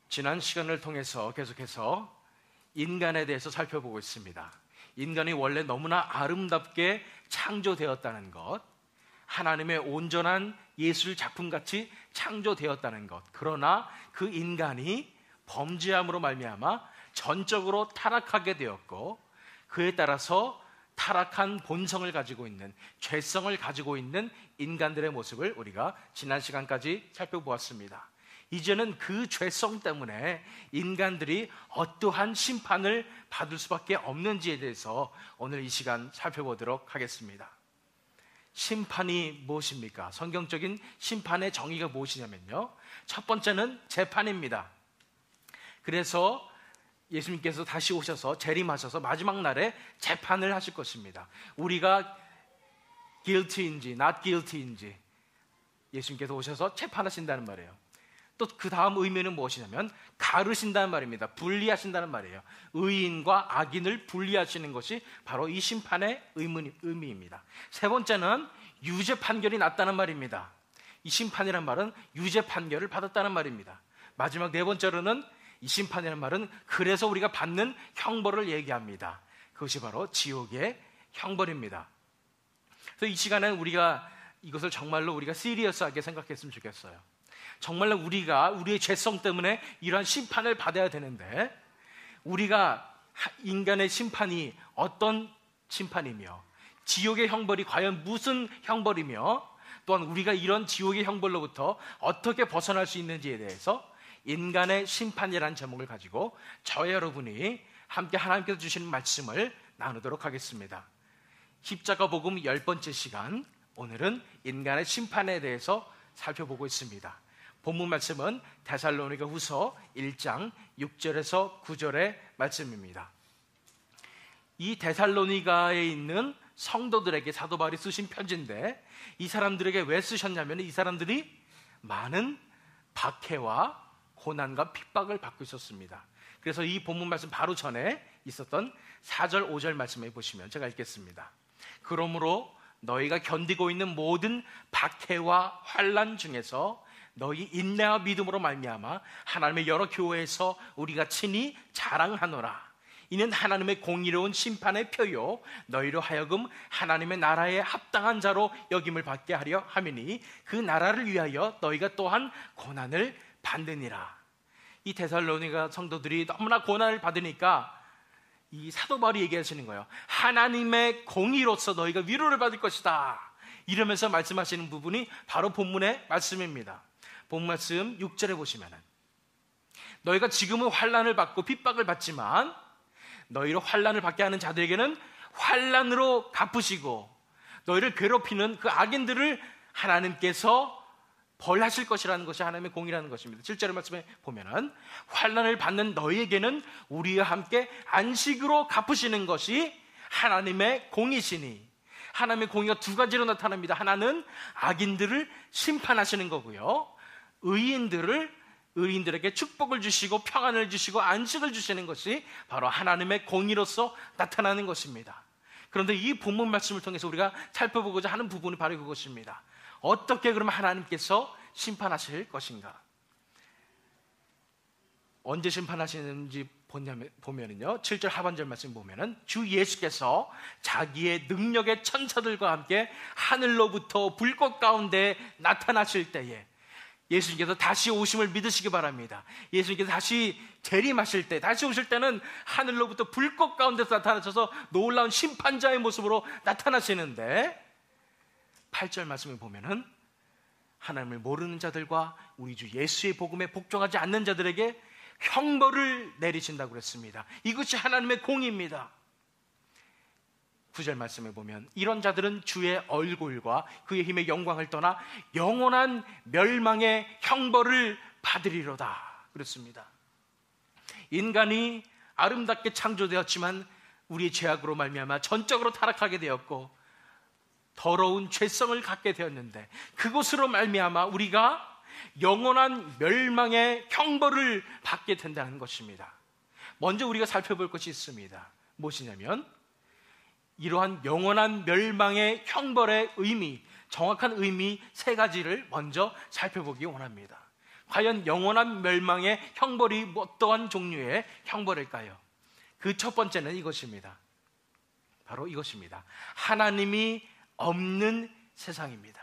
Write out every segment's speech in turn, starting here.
지난 시간을 통해서 계속해서 인간에 대해서 살펴보고 있습니다. 인간이 원래 너무나 아름답게 창조되었다는 것, 하나님의 온전한 예술 작품같이 창조되었다는 것. 그러나 그 인간이 범죄함으로 말미암아 전적으로 타락하게 되었고, 그에 따라서 타락한 본성을 가지고 있는, 죄성을 가지고 있는 인간들의 모습을 우리가 지난 시간까지 살펴보았습니다. 이제는 그 죄성 때문에 인간들이 어떠한 심판을 받을 수밖에 없는지에 대해서 오늘 이 시간 살펴보도록 하겠습니다. 심판이 무엇입니까? 성경적인 심판의 정의가 무엇이냐면요, 첫 번째는 재판입니다. 그래서 예수님께서 다시 오셔서 재림하셔서 마지막 날에 재판을 하실 것입니다. 우리가 guilty인지 not guilty인지 예수님께서 오셔서 재판하신다는 말이에요. 또 그 다음 의미는 무엇이냐면 가르신다는 말입니다. 분리하신다는 말이에요. 의인과 악인을 분리하시는 것이 바로 이 심판의 의미입니다. 세 번째는 유죄 판결이 났다는 말입니다. 이 심판이란 말은 유죄 판결을 받았다는 말입니다. 마지막 네 번째로는 이 심판이라는 말은 그래서 우리가 받는 형벌을 얘기합니다. 그것이 바로 지옥의 형벌입니다. 그래서 이 시간에 우리가 이것을 정말로 우리가 시리어스하게 생각했으면 좋겠어요. 정말로 우리가 우리의 죄성 때문에 이러한 심판을 받아야 되는데, 우리가 인간의 심판이 어떤 심판이며 지옥의 형벌이 과연 무슨 형벌이며, 또한 우리가 이런 지옥의 형벌로부터 어떻게 벗어날 수 있는지에 대해서 인간의 심판이라는 제목을 가지고 저와 여러분이 함께 하나님께서 주시는 말씀을 나누도록 하겠습니다. 십자가 복음 10번째 시간, 오늘은 인간의 심판에 대해서 살펴보고 있습니다. 본문 말씀은 데살로니가 후서 1장 6절에서 9절의 말씀입니다. 이 데살로니가에 있는 성도들에게 사도 바울이 쓰신 편지인데, 이 사람들에게 왜 쓰셨냐면 이 사람들이 많은 박해와 고난과 핍박을 받고 있었습니다. 그래서 이 본문 말씀 바로 전에 있었던 4절 5절 말씀에 보시면 제가 읽겠습니다. 그러므로 너희가 견디고 있는 모든 박해와 환난 중에서 너희 인내와 믿음으로 말미암아 하나님의 여러 교회에서 우리가 친히 자랑하노라. 이는 하나님의 공의로운 심판의 표요 너희로 하여금 하나님의 나라에 합당한 자로 여김을 받게 하려 함이니 그 나라를 위하여 너희가 또한 고난을 받느니라. 이 데살로니가 성도들이 너무나 고난을 받으니까 이 사도 바울이 얘기하시는 거예요. 하나님의 공의로서 너희가 위로를 받을 것이다, 이러면서 말씀하시는 부분이 바로 본문의 말씀입니다. 본 말씀 6절에 보시면은 너희가 지금은 환난을 받고 핍박을 받지만 너희로 환난을 받게 하는 자들에게는 환난으로 갚으시고 너희를 괴롭히는 그 악인들을 하나님께서 벌하실 것이라는 것이 하나님의 공의라는 것입니다. 7절의 말씀에 보면은 환난을 받는 너희에게는 우리와 함께 안식으로 갚으시는 것이 하나님의 공의시니, 하나님의 공의가 두 가지로 나타납니다. 하나는 악인들을 심판하시는 거고요, 의인들에게 축복을 주시고 평안을 주시고 안식을 주시는 것이 바로 하나님의 공의로서 나타나는 것입니다. 그런데 이 본문 말씀을 통해서 우리가 살펴보고자 하는 부분이 바로 그것입니다. 어떻게 그러면 하나님께서 심판하실 것인가? 언제 심판하시는지 보면은요, 7절 하반절 말씀 보면은 주 예수께서 자기의 능력의 천사들과 함께 하늘로부터 불꽃 가운데 나타나실 때에, 예수님께서 다시 오심을 믿으시기 바랍니다. 예수님께서 다시 재림하실 때, 다시 오실 때는 하늘로부터 불꽃 가운데서 나타나셔서 놀라운 심판자의 모습으로 나타나시는데, 8절 말씀을 보면은 하나님을 모르는 자들과 우리 주 예수의 복음에 복종하지 않는 자들에게 형벌을 내리신다고 그랬습니다. 이것이 하나님의 공의입니다. 9절 말씀에 보면 이런 자들은 주의 얼굴과 그의 힘의 영광을 떠나 영원한 멸망의 형벌을 받으리로다 그랬습니다. 인간이 아름답게 창조되었지만 우리의 죄악으로 말미암아 전적으로 타락하게 되었고 더러운 죄성을 갖게 되었는데, 그것으로 말미암아 우리가 영원한 멸망의 형벌을 받게 된다는 것입니다. 먼저 우리가 살펴볼 것이 있습니다. 무엇이냐면 이러한 영원한 멸망의 형벌의 의미, 정확한 의미 세 가지를 먼저 살펴보기 원합니다. 과연 영원한 멸망의 형벌이 어떠한 종류의 형벌일까요? 그 첫 번째는 이것입니다. 바로 이것입니다. 하나님이 없는 세상입니다.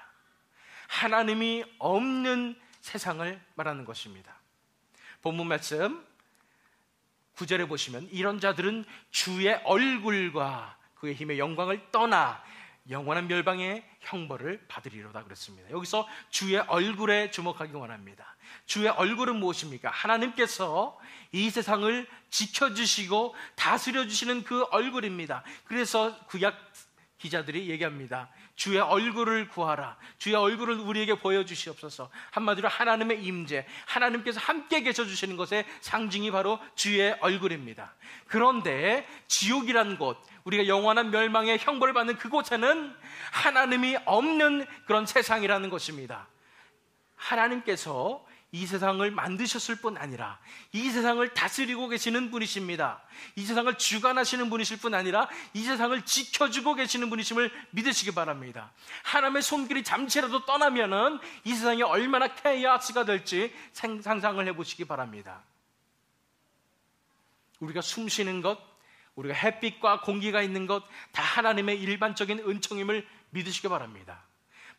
하나님이 없는 세상을 말하는 것입니다. 본문 말씀 9절에 보시면 이런 자들은 주의 얼굴과 그의 힘의 영광을 떠나 영원한 멸망의 형벌을 받으리로다 그랬습니다. 여기서 주의 얼굴에 주목하기 원합니다. 주의 얼굴은 무엇입니까? 하나님께서 이 세상을 지켜주시고 다스려주시는 그 얼굴입니다. 그래서 구약 기자들이 얘기합니다. 주의 얼굴을 구하라. 주의 얼굴을 우리에게 보여주시옵소서. 한마디로 하나님의 임재, 하나님께서 함께 계셔주시는 것의 상징이 바로 주의 얼굴입니다. 그런데 지옥이란 곳, 우리가 영원한 멸망의 형벌을 받는 그곳에는 하나님이 없는 그런 세상이라는 것입니다. 하나님께서 이 세상을 만드셨을 뿐 아니라 이 세상을 다스리고 계시는 분이십니다. 이 세상을 주관하시는 분이실 뿐 아니라 이 세상을 지켜주고 계시는 분이심을 믿으시기 바랍니다. 하나님의 손길이 잠시라도 떠나면은 이 세상이 얼마나 케이오스가 될지 상상을 해보시기 바랍니다. 우리가 숨 쉬는 것, 우리가 햇빛과 공기가 있는 것 다 하나님의 일반적인 은총임을 믿으시기 바랍니다.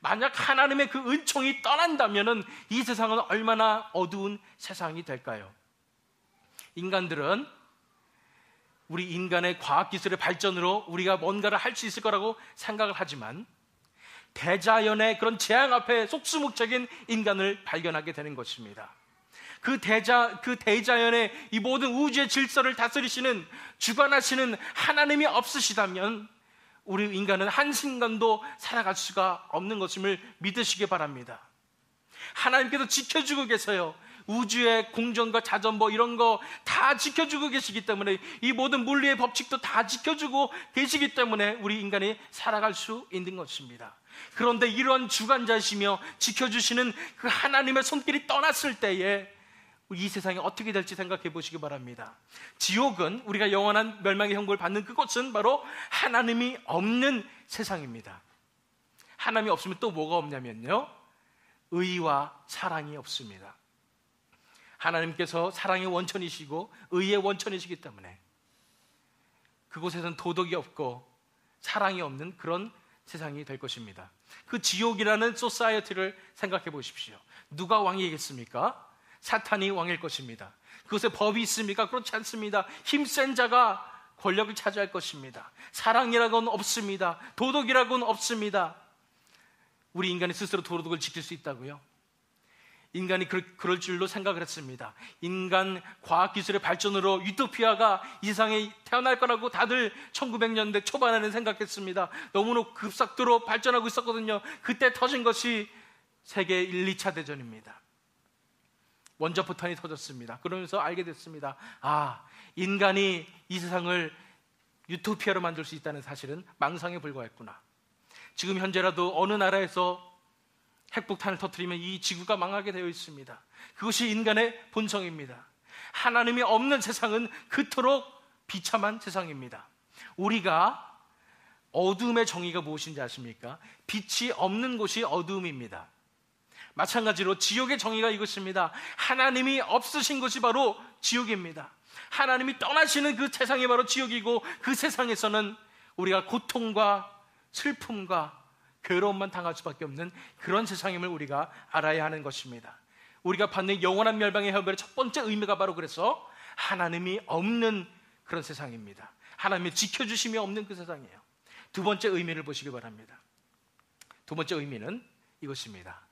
만약 하나님의 그 은총이 떠난다면 이 세상은 얼마나 어두운 세상이 될까요? 인간들은 우리 인간의 과학기술의 발전으로 우리가 뭔가를 할 수 있을 거라고 생각을 하지만 대자연의 그런 재앙 앞에 속수무책인 인간을 발견하게 되는 것입니다. 그 대자연의 이 모든 우주의 질서를 다스리시는, 주관하시는 하나님이 없으시다면 우리 인간은 한순간도 살아갈 수가 없는 것임을 믿으시기 바랍니다. 하나님께서 지켜주고 계세요. 우주의 공전과 자전보 이런 거 다 지켜주고 계시기 때문에, 이 모든 물리의 법칙도 다 지켜주고 계시기 때문에 우리 인간이 살아갈 수 있는 것입니다. 그런데 이런 주관자시며 지켜주시는 그 하나님의 손길이 떠났을 때에 이 세상이 어떻게 될지 생각해 보시기 바랍니다. 지옥은, 우리가 영원한 멸망의 형벌을 받는 그곳은 바로 하나님이 없는 세상입니다. 하나님이 없으면 또 뭐가 없냐면요, 의와 사랑이 없습니다. 하나님께서 사랑의 원천이시고 의의 원천이시기 때문에 그곳에서는 도덕이 없고 사랑이 없는 그런 세상이 될 것입니다. 그 지옥이라는 소사이어티를 생각해 보십시오. 누가 왕이겠습니까? 사탄이 왕일 것입니다. 그것에 법이 있습니까? 그렇지 않습니다. 힘센 자가 권력을 차지할 것입니다. 사랑이라고는 없습니다. 도덕이라고는 없습니다. 우리 인간이 스스로 도덕을 지킬 수 있다고요? 인간이 그럴 줄로 생각을 했습니다. 인간 과학기술의 발전으로 유토피아가 이 세상에 태어날 거라고 다들 1900년대 초반에는 생각했습니다. 너무나 급속도로 발전하고 있었거든요. 그때 터진 것이 세계 1, 2차 대전입니다. 원자포탄이 터졌습니다. 그러면서 알게 됐습니다. 아, 인간이 이 세상을 유토피아로 만들 수 있다는 사실은 망상에 불과했구나. 지금 현재라도 어느 나라에서 핵폭탄을 터뜨리면 이 지구가 망하게 되어 있습니다. 그것이 인간의 본성입니다. 하나님이 없는 세상은 그토록 비참한 세상입니다. 우리가 어둠의 정의가 무엇인지 아십니까? 빛이 없는 곳이 어둠입니다. 마찬가지로 지옥의 정의가 이것입니다. 하나님이 없으신 곳이 바로 지옥입니다. 하나님이 떠나시는 그 세상이 바로 지옥이고, 그 세상에서는 우리가 고통과 슬픔과 괴로움만 당할 수밖에 없는 그런 세상임을 우리가 알아야 하는 것입니다. 우리가 받는 영원한 멸망의 형벌의 첫 번째 의미가 바로 그래서 하나님이 없는 그런 세상입니다. 하나님의 지켜주심이 없는 그 세상이에요. 두 번째 의미를 보시기 바랍니다. 두 번째 의미는 이것입니다.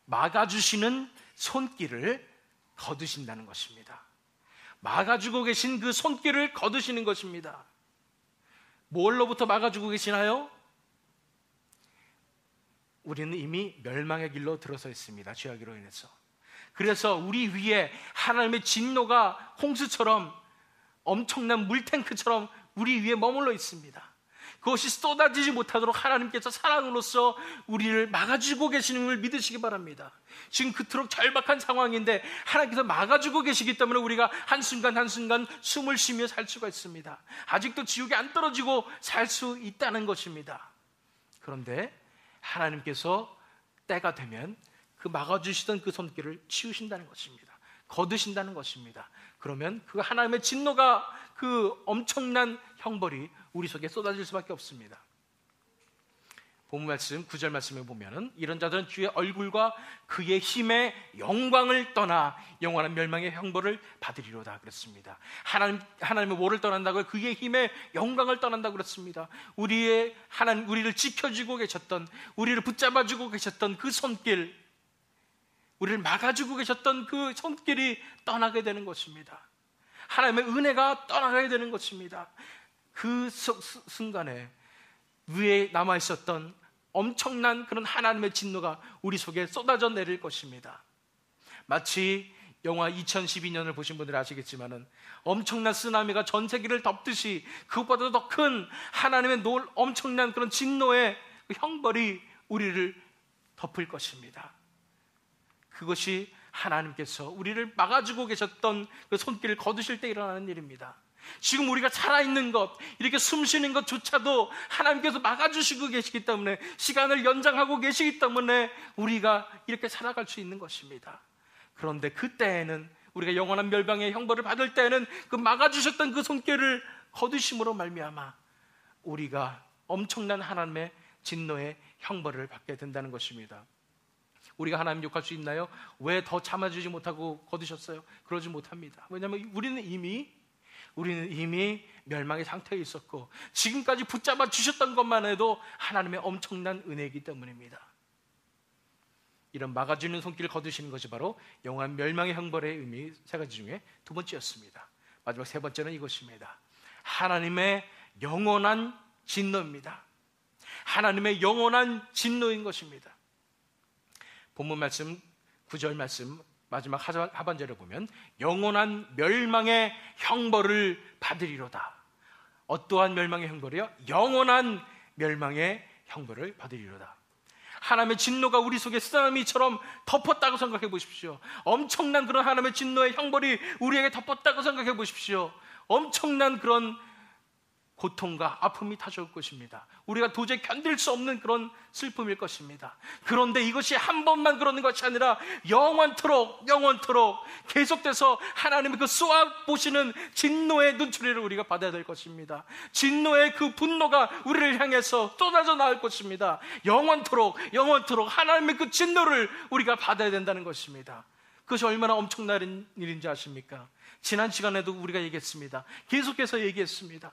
막아주시는 손길을 거두신다는 것입니다. 막아주고 계신 그 손길을 거두시는 것입니다. 뭘로부터 막아주고 계시나요? 우리는 이미 멸망의 길로 들어서 있습니다. 죄악으로 인해서. 그래서 우리 위에 하나님의 진노가 홍수처럼, 엄청난 물탱크처럼 우리 위에 머물러 있습니다. 그것이 쏟아지지 못하도록 하나님께서 사랑으로서 우리를 막아주고 계시는 걸 믿으시기 바랍니다. 지금 그토록 절박한 상황인데 하나님께서 막아주고 계시기 때문에 우리가 한순간 한순간 숨을 쉬며 살 수가 있습니다. 아직도 지옥에 안 떨어지고 살 수 있다는 것입니다. 그런데 하나님께서 때가 되면 그 막아주시던 그 손길을 치우신다는 것입니다. 거두신다는 것입니다. 그러면 그 하나님의 진노가, 그 엄청난 형벌이 우리 속에 쏟아질 수밖에 없습니다. 본문 말씀 9절 말씀에 보면은 이런 자들은 주의 얼굴과 그의 힘의 영광을 떠나 영원한 멸망의 형벌을 받으리로다 그랬습니다. 하나님의 뭐를 떠난다고요? 그의 힘의 영광을 떠난다고 그랬습니다. 우리를 지켜주고 계셨던, 우리를 붙잡아주고 계셨던 그 손길, 우리를 막아주고 계셨던 그 손길이 떠나게 되는 것입니다. 하나님의 은혜가 떠나가게 되는 것입니다. 그 순간에 위에 남아있었던 엄청난 그런 하나님의 진노가 우리 속에 쏟아져 내릴 것입니다. 마치 영화 2012년을 보신 분들은 아시겠지만은 엄청난 쓰나미가 전 세계를 덮듯이 그것보다 더 큰 하나님의 엄청난 그런 진노의 그 형벌이 우리를 덮을 것입니다. 그것이 하나님께서 우리를 막아주고 계셨던 그 손길을 거두실 때 일어나는 일입니다. 지금 우리가 살아있는 것, 이렇게 숨쉬는 것조차도 하나님께서 막아주시고 계시기 때문에, 시간을 연장하고 계시기 때문에 우리가 이렇게 살아갈 수 있는 것입니다. 그런데 그때에는, 우리가 영원한 멸망의 형벌을 받을 때에는 그 막아주셨던 그 손길을 거두심으로 말미암아 우리가 엄청난 하나님의 진노의 형벌을 받게 된다는 것입니다. 우리가 하나님 욕할 수 있나요? 왜 더 참아주지 못하고 거두셨어요? 그러지 못합니다. 왜냐하면 우리는 이미 멸망의 상태에 있었고, 지금까지 붙잡아 주셨던 것만 해도 하나님의 엄청난 은혜이기 때문입니다. 이런 막아주는 손길을 거두시는 것이 바로 영원한 멸망의 형벌의 의미 세 가지 중에 두 번째였습니다. 마지막 세 번째는 이것입니다. 하나님의 영원한 진노입니다. 하나님의 영원한 진노인 것입니다. 본문 말씀 9절 말씀 마지막 하반절에 보면 영원한 멸망의 형벌을 받으리로다. 어떠한 멸망의 형벌이요? 영원한 멸망의 형벌을 받으리로다. 하나님의 진노가 우리 속에 쓰나미처럼 덮었다고 생각해 보십시오. 엄청난 그런 하나님의 진노의 형벌이 우리에게 덮었다고 생각해 보십시오. 엄청난 그런 고통과 아픔이 찾아올 것입니다. 우리가 도저히 견딜 수 없는 그런 슬픔일 것입니다. 그런데 이것이 한 번만 그러는 것이 아니라 영원토록 계속돼서 하나님의 그 쏘아보시는 진노의 눈초리를 우리가 받아야 될 것입니다. 진노의 그 분노가 우리를 향해서 쏟아져 나올 것입니다. 영원토록 하나님의 그 진노를 우리가 받아야 된다는 것입니다. 그것이 얼마나 엄청난 일인지 아십니까? 지난 시간에도 우리가 얘기했습니다. 계속해서 얘기했습니다.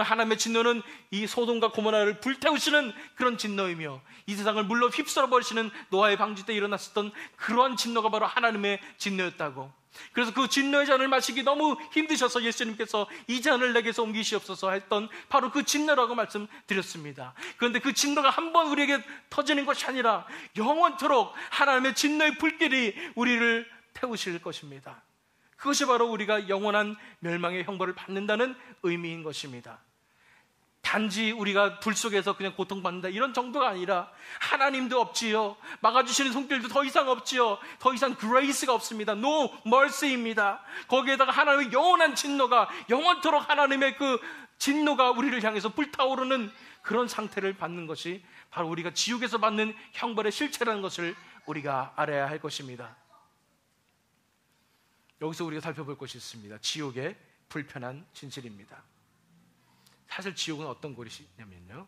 하나님의 진노는 이 소돔과 고모라를 불태우시는 그런 진노이며, 이 세상을 물로 휩쓸어 버리시는 노아의 방주 때 일어났었던 그러한 진노가 바로 하나님의 진노였다고. 그래서 그 진노의 잔을 마시기 너무 힘드셔서 예수님께서 이 잔을 내게서 옮기시옵소서 했던 바로 그 진노라고 말씀드렸습니다. 그런데 그 진노가 한 번 우리에게 터지는 것이 아니라 영원토록 하나님의 진노의 불길이 우리를 태우실 것입니다. 그것이 바로 우리가 영원한 멸망의 형벌을 받는다는 의미인 것입니다. 단지 우리가 불 속에서 그냥 고통받는다 이런 정도가 아니라, 하나님도 없지요, 막아주시는 손길도 더 이상 없지요, 더 이상 그레이스가 없습니다. No mercy입니다. 거기에다가 하나님의 영원한 진노가, 영원토록 하나님의 그 진노가 우리를 향해서 불타오르는 그런 상태를 받는 것이 바로 우리가 지옥에서 받는 형벌의 실체라는 것을 우리가 알아야 할 것입니다. 여기서 우리가 살펴볼 것이 있습니다. 지옥의 불편한 진실입니다. 사실 지옥은 어떤 곳이냐면요,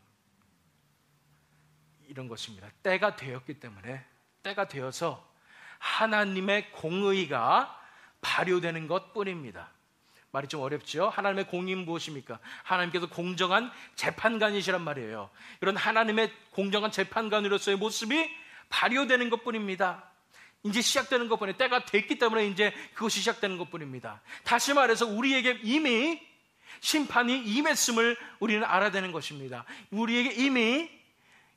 이런 것입니다. 때가 되었기 때문에, 때가 되어서 하나님의 공의가 발효되는 것뿐입니다. 말이 좀 어렵죠? 하나님의 공의는 무엇입니까? 하나님께서 공정한 재판관이시란 말이에요. 이런 하나님의 공정한 재판관으로서의 모습이 발효되는 것뿐입니다. 이제 시작되는 것뿐이에요. 때가 됐기 때문에 이제 그것이 시작되는 것뿐입니다. 다시 말해서 우리에게 이미 심판이 임했음을 우리는 알아야 되는 것입니다. 우리에게 이미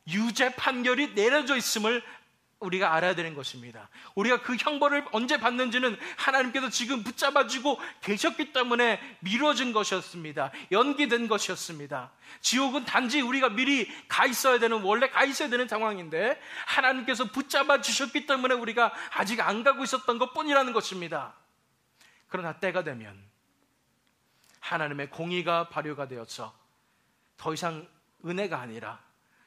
유죄 판결이 내려져 있음을 우리가 알아야 되는 것입니다. 우리가 그 형벌을 언제 받는지는 하나님께서 지금 붙잡아주고 계셨기 때문에 미뤄진 것이었습니다. 연기된 것이었습니다. 지옥은 단지 우리가 미리 원래 가 있어야 되는 상황인데, 하나님께서 붙잡아 주셨기 때문에 우리가 아직 안 가고 있었던 것뿐이라는 것입니다. 그러나 때가 되면 하나님의 공의가 발효가 되어서 더 이상 은혜가 아니라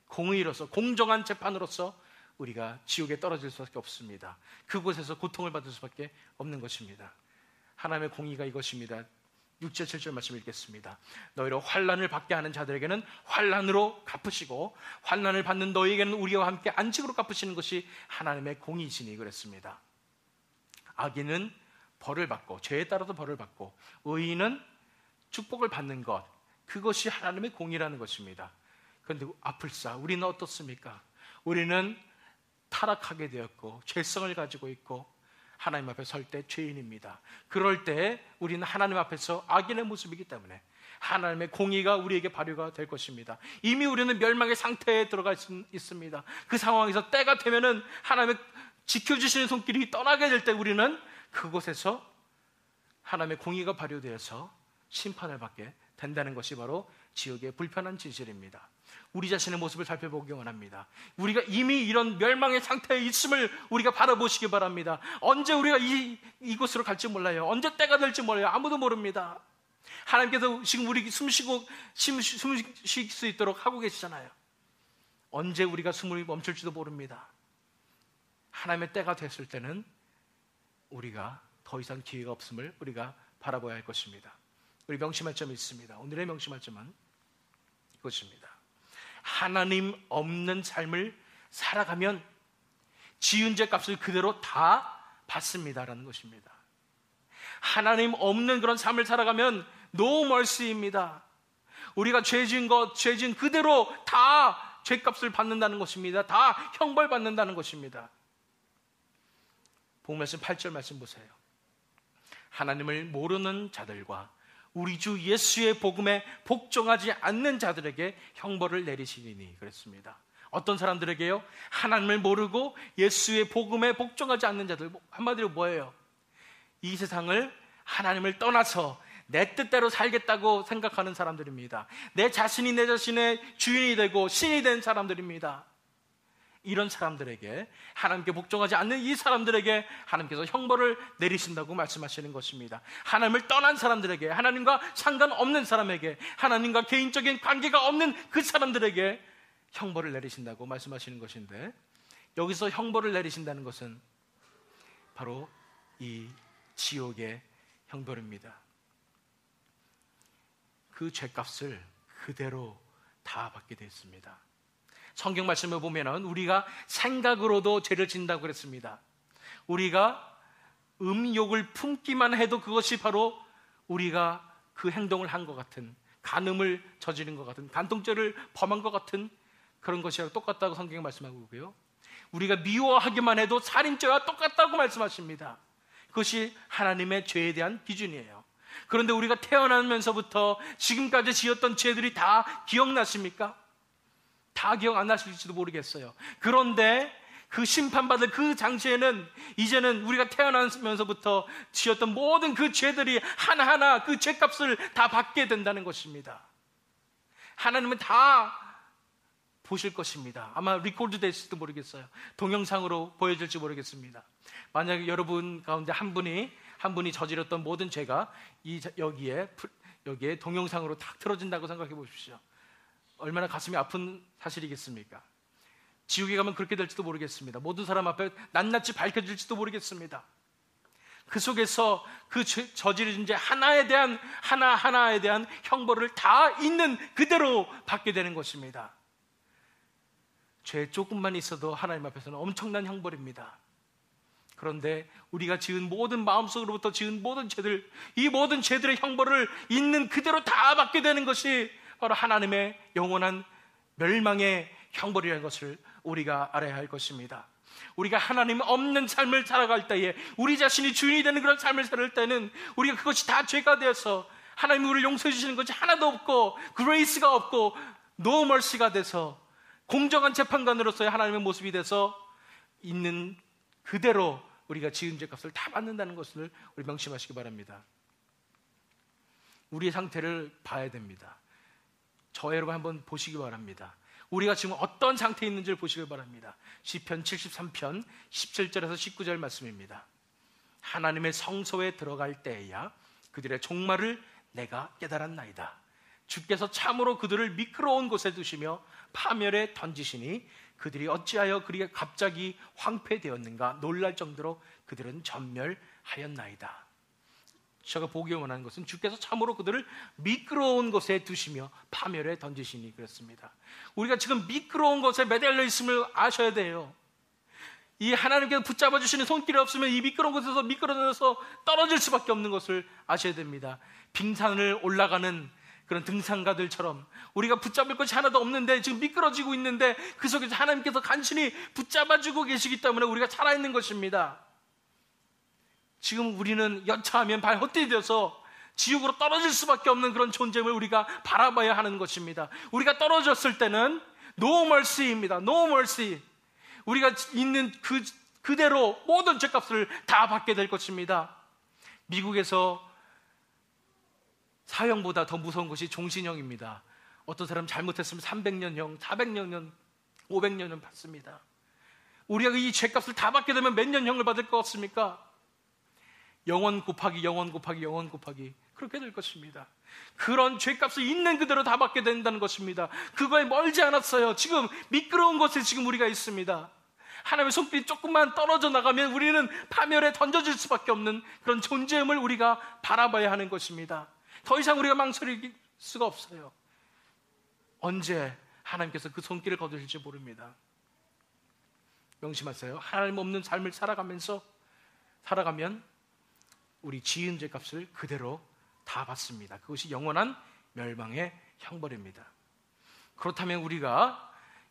공의로서, 공정한 재판으로서 우리가 지옥에 떨어질 수밖에 없습니다. 그곳에서 고통을 받을 수밖에 없는 것입니다. 하나님의 공의가 이것입니다. 6절 7절 말씀 읽겠습니다. 너희로 환난을 받게 하는 자들에게는 환난으로 갚으시고 환난을 받는 너희에게는 우리와 함께 안식으로 갚으시는 것이 하나님의 공의시니 그랬습니다. 악인은 벌을 받고 죄에 따라서 벌을 받고 의인은 축복을 받는 것, 그것이 하나님의 공의라는 것입니다. 그런데 아플싸 우리는 어떻습니까? 우리는 타락하게 되었고 죄성을 가지고 있고 하나님 앞에 설 때 죄인입니다. 그럴 때 우리는 하나님 앞에서 악인의 모습이기 때문에 하나님의 공의가 우리에게 발효가 될 것입니다. 이미 우리는 멸망의 상태에 들어가 있습니다. 그 상황에서 때가 되면은 하나님의 지켜주시는 손길이 떠나게 될 때 우리는 그곳에서 하나님의 공의가 발효되어서 심판을 받게 된다는 것이 바로 지옥의 불편한 진실입니다. 우리 자신의 모습을 살펴보기 원합니다. 우리가 이미 이런 멸망의 상태에 있음을 우리가 바라보시기 바랍니다. 언제 우리가 이곳으로 갈지 몰라요. 언제 때가 될지 몰라요. 아무도 모릅니다. 하나님께서 지금 우리 숨 쉴 수 있도록 하고 계시잖아요. 언제 우리가 숨을 멈출지도 모릅니다. 하나님의 때가 됐을 때는 우리가 더 이상 기회가 없음을 우리가 바라봐야 할 것입니다. 우리 명심할 점이 있습니다. 오늘의 명심할 점은 이것입니다. 하나님 없는 삶을 살아가면 지은 죄 값을 그대로 다 받습니다라는 것입니다. 하나님 없는 그런 삶을 살아가면 no mercy입니다. 우리가 죄 지은 그대로 다 죄값을 받는다는 것입니다. 다 형벌받는다는 것입니다. 복음말씀 8절 말씀 보세요. 하나님을 모르는 자들과 우리 주 예수의 복음에 복종하지 않는 자들에게 형벌을 내리시리니 그랬습니다. 어떤 사람들에게요? 하나님을 모르고 예수의 복음에 복종하지 않는 자들, 한마디로 뭐예요? 이 세상을 하나님을 떠나서 내 뜻대로 살겠다고 생각하는 사람들입니다. 내 자신이 내 자신의 주인이 되고 신이 된 사람들입니다. 이런 사람들에게, 하나님께 복종하지 않는 이 사람들에게 하나님께서 형벌을 내리신다고 말씀하시는 것입니다. 하나님을 떠난 사람들에게, 하나님과 상관없는 사람에게, 하나님과 개인적인 관계가 없는 그 사람들에게 형벌을 내리신다고 말씀하시는 것인데, 여기서 형벌을 내리신다는 것은 바로 이 지옥의 형벌입니다. 그 죄값을 그대로 다 받게 되었습니다. 성경 말씀을 보면 우리가 생각으로도 죄를 짓는다고 그랬습니다. 우리가 음욕을 품기만 해도 그것이 바로 우리가 그 행동을 한 것 같은, 간음을 저지른 것 같은, 간통죄를 범한 것 같은 그런 것이랑 똑같다고 성경이 말씀하고 있고요. 우리가 미워하기만 해도 살인죄와 똑같다고 말씀하십니다. 그것이 하나님의 죄에 대한 기준이에요. 그런데 우리가 태어나면서부터 지금까지 지었던 죄들이 다 기억나십니까? 다 기억 안 나실지도 모르겠어요. 그런데 그 심판받을 그 당시에는 이제는 우리가 태어나면서부터 지었던 모든 그 죄들이 하나하나 그 죄값을 다 받게 된다는 것입니다. 하나님은 다 보실 것입니다. 아마 리코드 될지도 모르겠어요. 동영상으로 보여질지 모르겠습니다. 만약에 여러분 가운데 한 분이 저질렀던 모든 죄가 여기에 동영상으로 탁 틀어진다고 생각해 보십시오. 얼마나 가슴이 아픈 사실이겠습니까? 지옥에 가면 그렇게 될지도 모르겠습니다. 모든 사람 앞에 낱낱이 밝혀질지도 모르겠습니다. 그 속에서 그 저지른 죄 하나하나에 대한 형벌을 다 있는 그대로 받게 되는 것입니다. 죄 조금만 있어도 하나님 앞에서는 엄청난 형벌입니다. 그런데 우리가 지은 모든, 마음속으로부터 지은 모든 죄들, 이 모든 죄들의 형벌을 있는 그대로 다 받게 되는 것이 바로 하나님의 영원한 멸망의 형벌이라는 것을 우리가 알아야 할 것입니다. 우리가 하나님 없는 삶을 살아갈 때에, 우리 자신이 주인이 되는 그런 삶을 살 때는 우리가 그것이 다 죄가 되어서 하나님이 우리를 용서해 주시는 것이 하나도 없고 그레이스가 없고 노 멀시가 돼서 공정한 재판관으로서의 하나님의 모습이 돼서 있는 그대로 우리가 지은 죄값을 다 받는다는 것을 우리 명심하시기 바랍니다. 우리의 상태를 봐야 됩니다. 저 여러분 한번 보시기 바랍니다. 우리가 지금 어떤 상태에 있는지를 보시기 바랍니다. 시편 73편 17절에서 19절 말씀입니다. 하나님의 성소에 들어갈 때에야 그들의 종말을 내가 깨달았나이다. 주께서 참으로 그들을 미끄러운 곳에 두시며 파멸에 던지시니 그들이 어찌하여 그리가 갑자기 황폐되었는가 놀랄 정도로 그들은 전멸하였나이다. 제가 보기 원하는 것은 주께서 참으로 그들을 미끄러운 곳에 두시며 파멸에 던지시니 그렇습니다. 우리가 지금 미끄러운 곳에 매달려 있음을 아셔야 돼요. 이 하나님께서 붙잡아 주시는 손길이 없으면 이 미끄러운 곳에서 미끄러져서 떨어질 수밖에 없는 것을 아셔야 됩니다. 빙산을 올라가는 그런 등산가들처럼 우리가 붙잡을 것이 하나도 없는데 지금 미끄러지고 있는데 그 속에서 하나님께서 간신히 붙잡아주고 계시기 때문에 우리가 살아있는 것입니다. 지금 우리는 여차하면 발 헛디뎌서 지옥으로 떨어질 수밖에 없는 그런 존재임을 우리가 바라봐야 하는 것입니다. 우리가 떨어졌을 때는 no mercy입니다. no mercy. 우리가 있는 그대로 모든 죄값을 다 받게 될 것입니다. 미국에서 사형보다 더 무서운 것이 종신형입니다. 어떤 사람 잘못했으면 300년형, 400년, 500년형 받습니다. 우리가 이 죄값을 다 받게 되면 몇 년형을 받을 것 같습니까? 영원 곱하기 영원 곱하기 영원 곱하기 그렇게 될 것입니다. 그런 죄값을 있는 그대로 다 받게 된다는 것입니다. 그거에 멀지 않았어요. 지금 미끄러운 곳에 지금 우리가 있습니다. 하나님의 손길이 조금만 떨어져 나가면 우리는 파멸에 던져질 수밖에 없는 그런 존재임을 우리가 바라봐야 하는 것입니다. 더 이상 우리가 망설일 수가 없어요. 언제 하나님께서 그 손길을 거두실지 모릅니다. 명심하세요. 하나님 없는 삶을 살아가면 우리 지은 죄값을 그대로 다 받습니다. 그것이 영원한 멸망의 형벌입니다. 그렇다면 우리가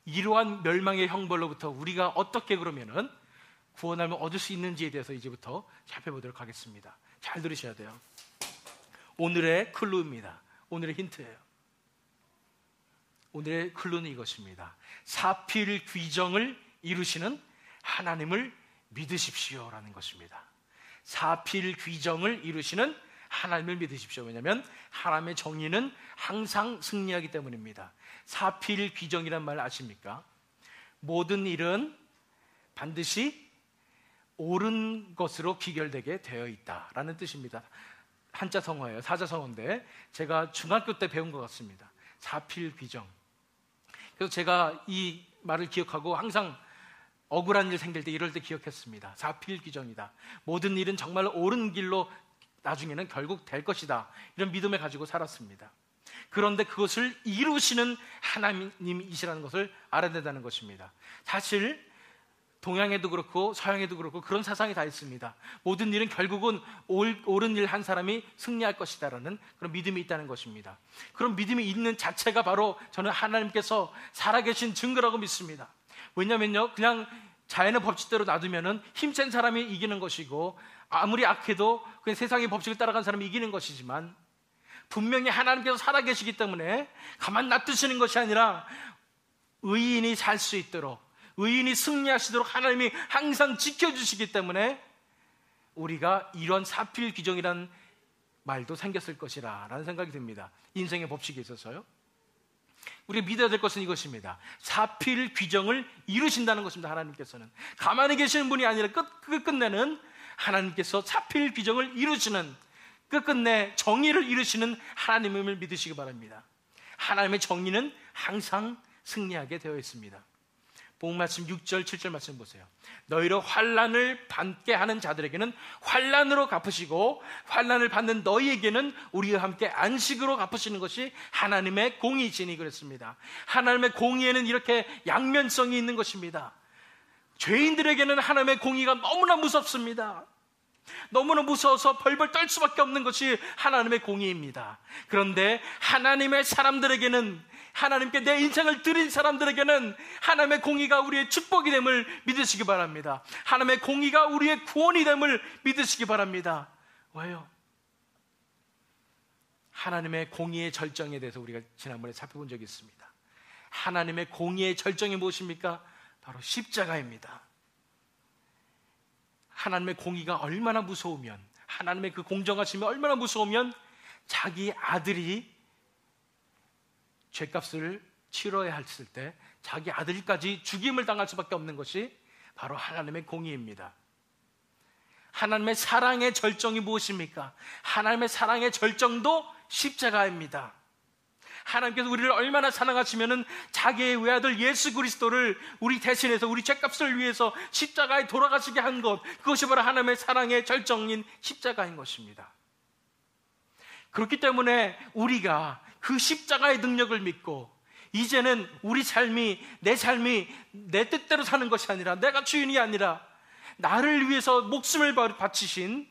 이러한 멸망의 형벌로부터 우리가 어떻게 그러면은 구원함을 얻을 수 있는지에 대해서 이제부터 살펴보도록 하겠습니다. 잘 들으셔야 돼요. 오늘의 클루입니다. 오늘의 힌트예요. 오늘의 클루는 이것입니다. 사필 귀정을 이루시는 하나님을 믿으십시오라는 것입니다. 사필 귀정을 이루시는 하나님을 믿으십시오. 왜냐하면 하나님의 정의는 항상 승리하기 때문입니다. 사필 귀정이란 말 아십니까? 모든 일은 반드시 옳은 것으로 기결되게 되어 있다라는 뜻입니다. 한자 성어예요. 사자 성어인데 제가 중학교 때 배운 것 같습니다. 사필 귀정. 그래서 제가 이 말을 기억하고 항상 억울한 일 생길 때 이럴 때 기억했습니다. 사필 귀정이다. 모든 일은 정말 옳은 길로 나중에는 결국 될 것이다. 이런 믿음을 가지고 살았습니다. 그런데 그것을 이루시는 하나님이시라는 것을 알아야 된다는 것입니다. 사실 동양에도 그렇고 서양에도 그렇고 그런 사상이 다 있습니다. 모든 일은 결국은 옳은 일 한 사람이 승리할 것이다라는 그런 믿음이 있다는 것입니다. 그런 믿음이 있는 자체가 바로 저는 하나님께서 살아계신 증거라고 믿습니다. 왜냐면요, 그냥 자연의 법칙대로 놔두면은 힘센 사람이 이기는 것이고 아무리 악해도 그냥 세상의 법칙을 따라간 사람이 이기는 것이지만 분명히 하나님께서 살아계시기 때문에 가만 놔두시는 것이 아니라 의인이 살 수 있도록, 의인이 승리하시도록 하나님이 항상 지켜주시기 때문에 우리가 이런 사필 귀정이라는 말도 생겼을 것이라 라는 생각이 듭니다. 인생의 법칙에 있어서요. 우리가 믿어야 될 것은 이것입니다. 사필 귀정을 이루신다는 것입니다. 하나님께서는 가만히 계시는 분이 아니라 끝끝내는 하나님께서 사필 귀정을 이루시는, 끝끝내 정의를 이루시는 하나님을 믿으시기 바랍니다. 하나님의 정의는 항상 승리하게 되어 있습니다. 본 말씀 6절 7절 말씀 보세요. 너희로 환난을 받게 하는 자들에게는 환난으로 갚으시고 환난을 받는 너희에게는 우리와 함께 안식으로 갚으시는 것이 하나님의 공의이시니 그랬습니다. 하나님의 공의에는 이렇게 양면성이 있는 것입니다. 죄인들에게는 하나님의 공의가 너무나 무섭습니다. 너무나 무서워서 벌벌 떨 수밖에 없는 것이 하나님의 공의입니다. 그런데 하나님의 사람들에게는, 하나님께 내 인생을 드린 사람들에게는 하나님의 공의가 우리의 축복이 됨을 믿으시기 바랍니다. 하나님의 공의가 우리의 구원이 됨을 믿으시기 바랍니다. 왜요? 하나님의 공의의 절정에 대해서 우리가 지난번에 살펴본 적이 있습니다. 하나님의 공의의 절정이 무엇입니까? 바로 십자가입니다. 하나님의 공의가 얼마나 무서우면, 하나님의 그 공정하심이 얼마나 무서우면 자기 아들이 죄값을 치러야 했을 때 자기 아들까지 죽임을 당할 수밖에 없는 것이 바로 하나님의 공의입니다. 하나님의 사랑의 절정이 무엇입니까? 하나님의 사랑의 절정도 십자가입니다. 하나님께서 우리를 얼마나 사랑하시면은 자기의 외아들 예수 그리스도를 우리 대신해서 우리 죄값을 위해서 십자가에 돌아가시게 한 것, 그것이 바로 하나님의 사랑의 절정인 십자가인 것입니다. 그렇기 때문에 우리가 그 십자가의 능력을 믿고 이제는 우리 삶이 내 뜻대로 사는 것이 아니라, 내가 주인이 아니라 나를 위해서 목숨을 바치신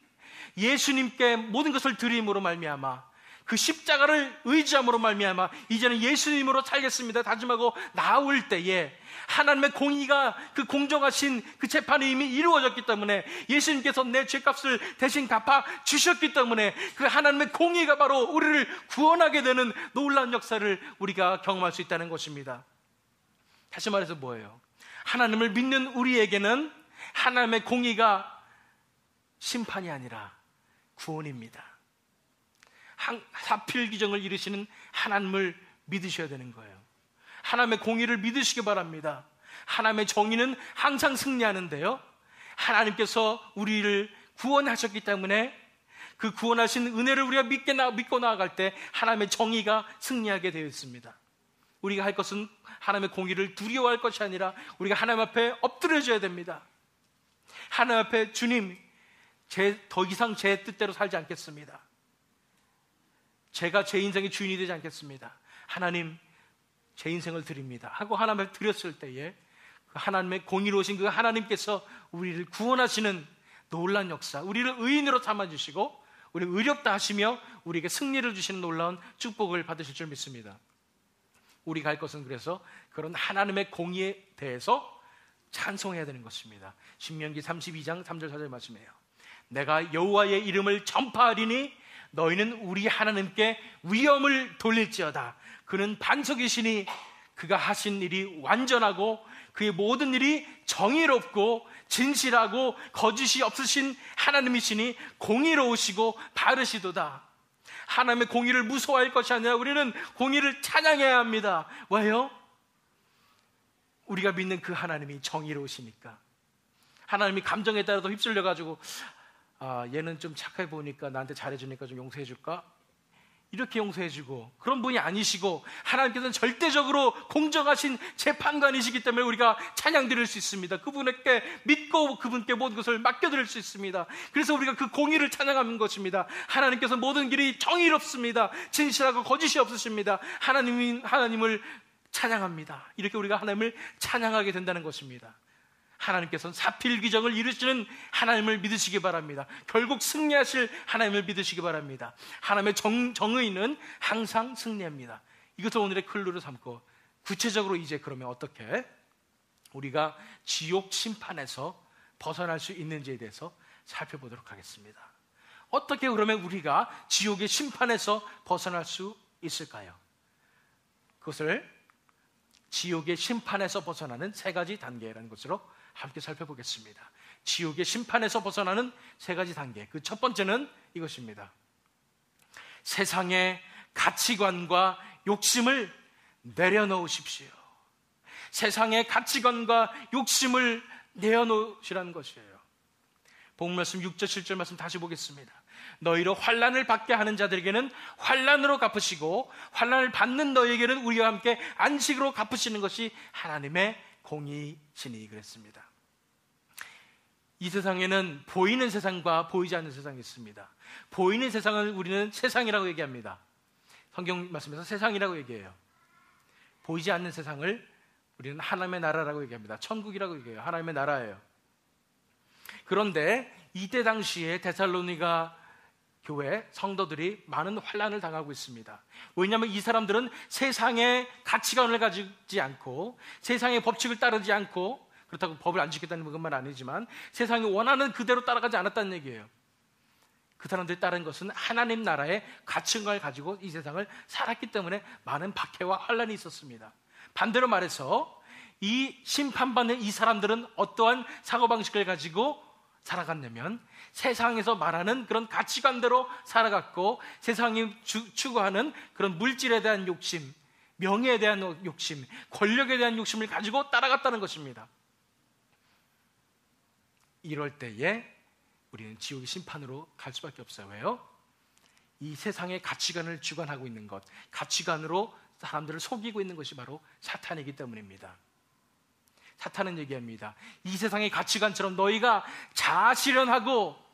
예수님께 모든 것을 드림으로 말미암아, 그 십자가를 의지함으로 말미암아 이제는 예수님으로 살겠습니다 다짐하고 나올 때에 하나님의 공의가, 그 공정하신 그 재판이 이미 이루어졌기 때문에, 예수님께서 내 죄값을 대신 갚아 주셨기 때문에 그 하나님의 공의가 바로 우리를 구원하게 되는 놀라운 역사를 우리가 경험할 수 있다는 것입니다. 다시 말해서 뭐예요? 하나님을 믿는 우리에게는 하나님의 공의가 심판이 아니라 구원입니다. 사필귀정을 이루시는 하나님을 믿으셔야 되는 거예요. 하나님의 공의를 믿으시기 바랍니다. 하나님의 정의는 항상 승리하는데요, 하나님께서 우리를 구원하셨기 때문에 그 구원하신 은혜를 우리가 믿고 나아갈 때 하나님의 정의가 승리하게 되어 있습니다. 우리가 할 것은 하나님의 공의를 두려워할 것이 아니라 우리가 하나님 앞에 엎드려져야 됩니다. 하나님 앞에, 주님, 더 이상 제 뜻대로 살지 않겠습니다. 제가 제 인생의 주인이 되지 않겠습니다. 하나님, 제 인생을 드립니다 하고 하나님 앞에 드렸을 때에 그 하나님의 공의로우신 그 하나님께서 우리를 구원하시는 놀라운 역사, 우리를 의인으로 삼아주시고 우리를 의롭다 하시며 우리에게 승리를 주시는 놀라운 축복을 받으실 줄 믿습니다. 우리가 할 것은 그래서 그런 하나님의 공의에 대해서 찬송해야 되는 것입니다. 신명기 32장 3절 4절 말씀이에요. 내가 여호와의 이름을 전파하리니 너희는 우리 하나님께 위엄을 돌릴지어다. 그는 반석이시니 그가 하신 일이 완전하고 그의 모든 일이 정의롭고 진실하고 거짓이 없으신 하나님이시니 공의로우시고 바르시도다. 하나님의 공의를 무서워할 것이 아니라 우리는 공의를 찬양해야 합니다. 왜요? 우리가 믿는 그 하나님이 정의로우시니까. 하나님이 감정에 따라서 휩쓸려가지고 얘는 좀 착해 보니까 나한테 잘해주니까 좀 용서해줄까? 이렇게 용서해주고, 그런 분이 아니시고 하나님께서는 절대적으로 공정하신 재판관이시기 때문에 우리가 찬양 드릴 수 있습니다. 그분께 믿고 그분께 모든 것을 맡겨드릴 수 있습니다. 그래서 우리가 그 공의를 찬양하는 것입니다. 하나님께서 모든 길이 정의롭습니다. 진실하고 거짓이 없으십니다. 하나님을 찬양합니다. 이렇게 우리가 하나님을 찬양하게 된다는 것입니다. 하나님께서는 사필귀정을 이루시는 하나님을 믿으시기 바랍니다. 결국 승리하실 하나님을 믿으시기 바랍니다. 하나님의 정의는 항상 승리합니다. 이것을 오늘의 클루로 삼고 구체적으로 이제 그러면 어떻게 우리가 지옥 심판에서 벗어날 수 있는지에 대해서 살펴보도록 하겠습니다. 어떻게 그러면 우리가 지옥의 심판에서 벗어날 수 있을까요? 그것을 지옥의 심판에서 벗어나는 세 가지 단계라는 것으로 함께 살펴보겠습니다. 지옥의 심판에서 벗어나는 세 가지 단계. 그 첫 번째는 이것입니다. 세상의 가치관과 욕심을 내려놓으십시오. 세상의 가치관과 욕심을 내어놓으시라는 것이에요. 본문 말씀 6절 7절 말씀 다시 보겠습니다. 너희로 환난을 받게 하는 자들에게는 환난으로 갚으시고 환난을 받는 너희에게는 우리와 함께 안식으로 갚으시는 것이 하나님의 공의시니 그랬습니다. 이 세상에는 보이는 세상과 보이지 않는 세상이 있습니다. 보이는 세상을 우리는 세상이라고 얘기합니다. 성경 말씀에서 세상이라고 얘기해요. 보이지 않는 세상을 우리는 하나님의 나라라고 얘기합니다. 천국이라고 얘기해요. 하나님의 나라예요. 그런데 이때 당시에 데살로니가 교회 성도들이 많은 환난을 당하고 있습니다. 왜냐하면 이 사람들은 세상의 가치관을 가지지 않고 세상의 법칙을 따르지 않고, 그렇다고 법을 안 지켰다는 것만 아니지만 세상이 원하는 그대로 따라가지 않았다는 얘기예요. 그 사람들이 따른 것은 하나님 나라의 가치관을 가지고 이 세상을 살았기 때문에 많은 박해와 환난이 있었습니다. 반대로 말해서 이 심판받는 이 사람들은 어떠한 사고방식을 가지고 살아갔냐면 세상에서 말하는 그런 가치관대로 살아갔고, 세상이 추구하는 그런 물질에 대한 욕심, 명예에 대한 욕심, 권력에 대한 욕심을 가지고 따라갔다는 것입니다. 이럴 때에 우리는 지옥의 심판으로 갈 수밖에 없어요. 왜요? 이 세상의 가치관을 주관하고 있는 것, 가치관으로 사람들을 속이고 있는 것이 바로 사탄이기 때문입니다. 사탄은 얘기합니다. 이 세상의 가치관처럼 너희가 자아실현하고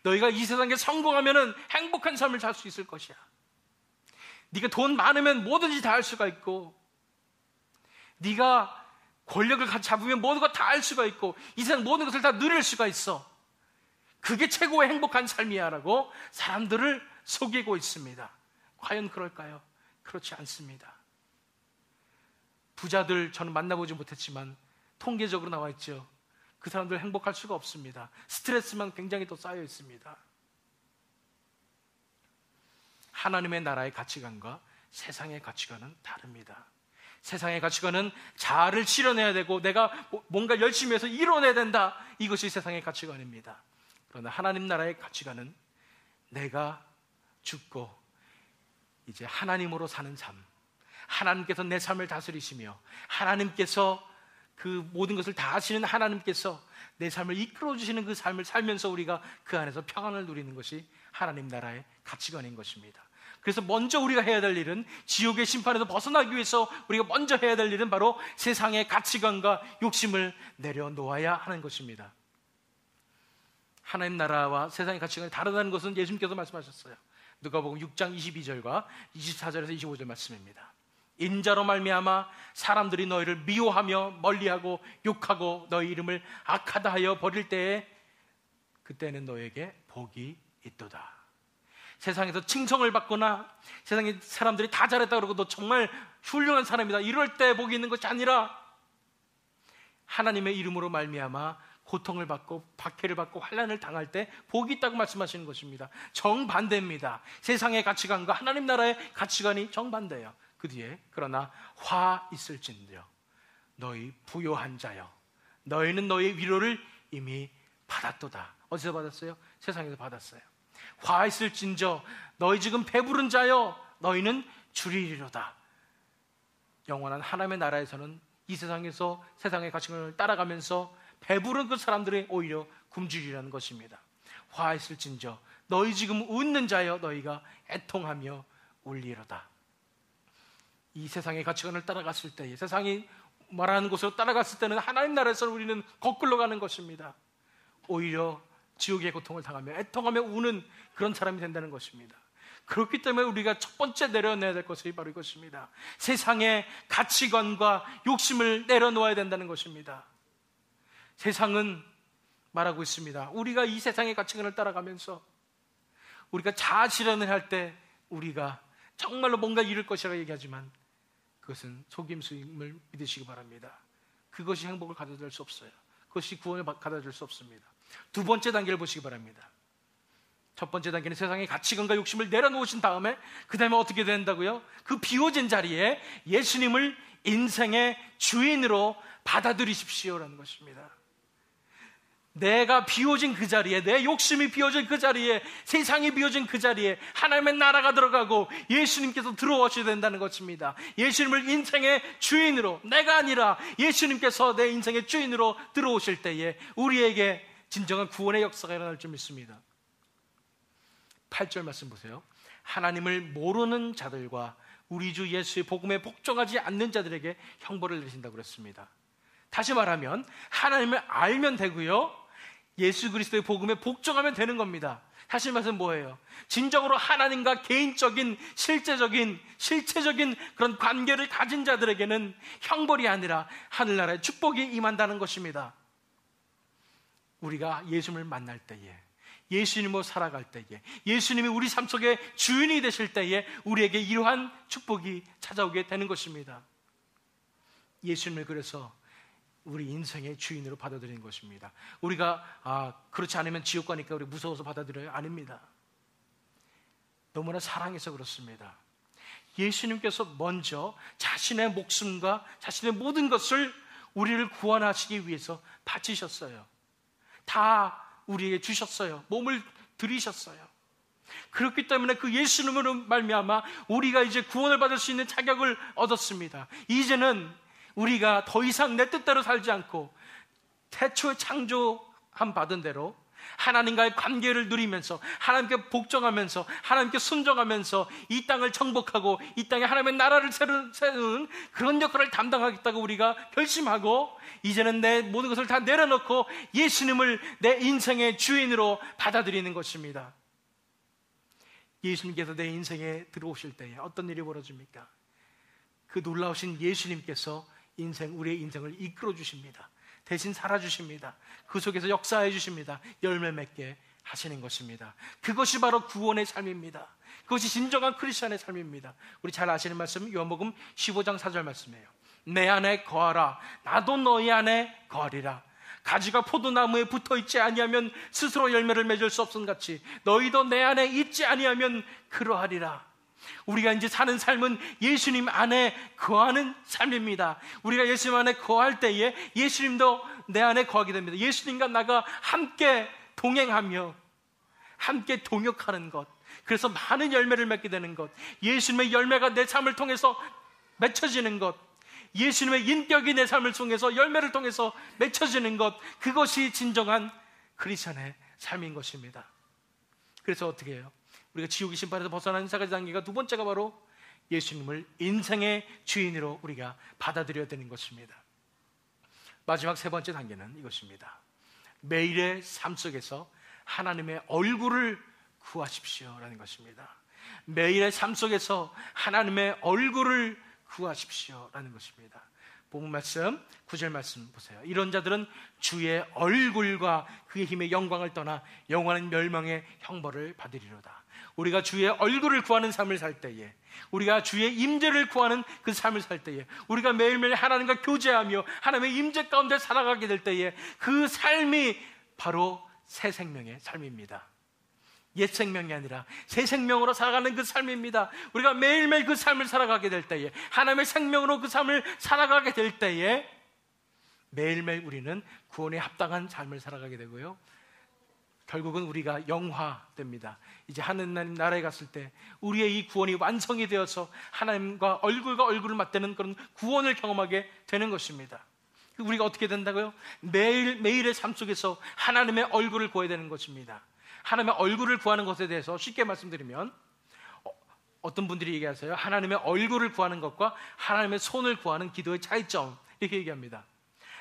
너희가 이 세상에 성공하면 행복한 삶을 살 수 있을 것이야. 네가 돈 많으면 뭐든지 다 할 수가 있고, 네가 권력을 잡으면 모든 것 다 할 수가 있고, 이 세상 모든 것을 다 누릴 수가 있어. 그게 최고의 행복한 삶이야 라고 사람들을 속이고 있습니다. 과연 그럴까요? 그렇지 않습니다. 부자들 저는 만나보지 못했지만 통계적으로 나와 있죠. 그 사람들 행복할 수가 없습니다. 스트레스만 굉장히 더 쌓여 있습니다. 하나님의 나라의 가치관과 세상의 가치관은 다릅니다. 세상의 가치관은 자아를 실현해야 되고 내가 뭔가 열심히 해서 이뤄내야 된다. 이것이 세상의 가치관입니다. 그러나 하나님 나라의 가치관은 내가 죽고 이제 하나님으로 사는 삶, 하나님께서 내 삶을 다스리시며 하나님께서 그 모든 것을 다 하시는 하나님께서 내 삶을 이끌어 주시는 그 삶을 살면서 우리가 그 안에서 평안을 누리는 것이 하나님 나라의 가치관인 것입니다. 그래서 먼저 우리가 해야 될 일은, 지옥의 심판에서 벗어나기 위해서 우리가 먼저 해야 될 일은 바로 세상의 가치관과 욕심을 내려놓아야 하는 것입니다. 하나님 나라와 세상의 가치관이 다르다는 것은 예수님께서 말씀하셨어요. 누가복음 6장 22절과 24절에서 25절 말씀입니다. 인자로 말미암아 사람들이 너희를 미워하며 멀리하고 욕하고 너희 이름을 악하다 하여 버릴 때에 그때는 너에게 복이 있도다. 세상에서 칭송을 받거나 세상에 사람들이 다 잘했다 그러고 너 정말 훌륭한 사람이다 이럴 때 복이 있는 것이 아니라 하나님의 이름으로 말미암아 고통을 받고 박해를 받고 환난을 당할 때 복이 있다고 말씀하시는 것입니다. 정반대입니다. 세상의 가치관과 하나님 나라의 가치관이 정반대예요. 그 뒤에 그러나 화 있을진저 너희 부요한 자여 너희는 너희 위로를 이미 받았도다. 어디서 받았어요? 세상에서 받았어요. 화 있을진저 너희 지금 배부른 자여 너희는 주리리로다. 영원한 하나님의 나라에서는 이 세상에서 세상의 가치관을 따라가면서 배부른 그 사람들이 오히려 굶주리라는 것입니다. 화 있을진저 너희 지금 웃는 자여 너희가 애통하며 울리로다. 이 세상의 가치관을 따라갔을 때, 세상이 말하는 곳으로 따라갔을 때는 하나님 나라에서 우리는 거꾸로 가는 것입니다. 오히려 지옥의 고통을 당하며 애통하며 우는 그런 사람이 된다는 것입니다. 그렇기 때문에 우리가 첫 번째 내려놔야 될 것이 바로 이것입니다. 세상의 가치관과 욕심을 내려놓아야 된다는 것입니다. 세상은 말하고 있습니다. 우리가 이 세상의 가치관을 따라가면서 우리가 자아실현을 할 때 우리가 정말로 뭔가 이룰 것이라고 얘기하지만 그것은 속임수임을 믿으시기 바랍니다. 그것이 행복을 가져다 줄 수 없어요. 그것이 구원을 가져다 줄 수 없습니다. 두 번째 단계를 보시기 바랍니다. 첫 번째 단계는 세상의 가치관과 욕심을 내려놓으신 다음에 그 다음에 어떻게 된다고요? 그 비워진 자리에 예수님을 인생의 주인으로 받아들이십시오라는 것입니다. 내가 비워진 그 자리에, 내 욕심이 비워진 그 자리에, 세상이 비워진 그 자리에 하나님의 나라가 들어가고 예수님께서 들어오셔야 된다는 것입니다. 예수님을 인생의 주인으로, 내가 아니라 예수님께서 내 인생의 주인으로 들어오실 때에 우리에게 진정한 구원의 역사가 일어날 줄 믿습니다. 8절 말씀 보세요. 하나님을 모르는 자들과 우리 주 예수의 복음에 복종하지 않는 자들에게 형벌을 내리신다고 그랬습니다. 다시 말하면 하나님을 알면 되고요, 예수 그리스도의 복음에 복종하면 되는 겁니다. 사실 말씀은 뭐예요? 진정으로 하나님과 개인적인 실체적인 그런 관계를 가진 자들에게는 형벌이 아니라 하늘나라의 축복이 임한다는 것입니다. 우리가 예수님을 만날 때에, 예수님으로 살아갈 때에, 예수님이 우리 삶 속에 주인이 되실 때에 우리에게 이러한 축복이 찾아오게 되는 것입니다. 예수님을 그래서 우리 인생의 주인으로 받아들이는 것입니다. 우리가 그렇지 않으면 지옥 가니까 우리 무서워서 받아들여요? 아닙니다. 너무나 사랑해서 그렇습니다. 예수님께서 먼저 자신의 목숨과 자신의 모든 것을 우리를 구원하시기 위해서 바치셨어요. 다 우리에게 주셨어요. 몸을 들이셨어요. 그렇기 때문에 그 예수님으로 말미암아 우리가 이제 구원을 받을 수 있는 자격을 얻었습니다. 이제는 우리가 더 이상 내 뜻대로 살지 않고 태초에 창조함 받은 대로 하나님과의 관계를 누리면서 하나님께 복종하면서 하나님께 순종하면서 이 땅을 정복하고 이 땅에 하나님의 나라를 세우는 그런 역할을 담당하겠다고 우리가 결심하고 이제는 내 모든 것을 다 내려놓고 예수님을 내 인생의 주인으로 받아들이는 것입니다. 예수님께서 내 인생에 들어오실 때에 어떤 일이 벌어집니까? 그 놀라우신 예수님께서 우리의 인생을 이끌어 주십니다. 대신 살아주십니다. 그 속에서 역사해 주십니다. 열매 맺게 하시는 것입니다. 그것이 바로 구원의 삶입니다. 그것이 진정한 크리스천의 삶입니다. 우리 잘 아시는 말씀, 요한복음 15장 4절 말씀이에요. 내 안에 거하라, 나도 너희 안에 거하리라. 가지가 포도나무에 붙어있지 아니하면 스스로 열매를 맺을 수 없음 같이 너희도 내 안에 있지 아니하면 그러하리라. 우리가 이제 사는 삶은 예수님 안에 거하는 삶입니다. 우리가 예수님 안에 거할 때에 예수님도 내 안에 거하게 됩니다. 예수님과 나가 함께 동행하며 함께 동역하는 것, 그래서 많은 열매를 맺게 되는 것, 예수님의 열매가 내 삶을 통해서 맺혀지는 것, 예수님의 인격이 내 삶을 통해서 열매를 통해서 맺혀지는 것, 그것이 진정한 크리스천의 삶인 것입니다. 그래서 어떻게 해요? 우리가 지옥의 심판에서 벗어나는 세 가지 단계가 두 번째가 바로 예수님을 인생의 주인으로 우리가 받아들여야 되는 것입니다. 마지막 세 번째 단계는 이것입니다. 매일의 삶 속에서 하나님의 얼굴을 구하십시오라는 것입니다. 매일의 삶 속에서 하나님의 얼굴을 구하십시오라는 것입니다. 본문 말씀 9절 말씀 보세요. 이런 자들은 주의 얼굴과 그의 힘의 영광을 떠나 영원한 멸망의 형벌을 받으리로다. 우리가 주의 얼굴을 구하는 삶을 살 때에, 우리가 주의 임재를 구하는 그 삶을 살 때에, 우리가 매일매일 하나님과 교제하며 하나님의 임재 가운데 살아가게 될 때에 그 삶이 바로 새 생명의 삶입니다. 옛 생명이 아니라 새 생명으로 살아가는 그 삶입니다. 우리가 매일매일 그 삶을 살아가게 될 때에, 하나님의 생명으로 그 삶을 살아가게 될 때에 매일매일 우리는 구원에 합당한 삶을 살아가게 되고요, 결국은 우리가 영화됩니다. 이제 하느님 나라에 갔을 때 우리의 이 구원이 완성이 되어서 하나님과 얼굴과 얼굴을 맞대는 그런 구원을 경험하게 되는 것입니다. 우리가 어떻게 된다고요? 매일의 삶 속에서 하나님의 얼굴을 구해야 되는 것입니다. 하나님의 얼굴을 구하는 것에 대해서 쉽게 말씀드리면, 어떤 분들이 얘기하세요. 하나님의 얼굴을 구하는 것과 하나님의 손을 구하는 기도의 차이점, 이렇게 얘기합니다.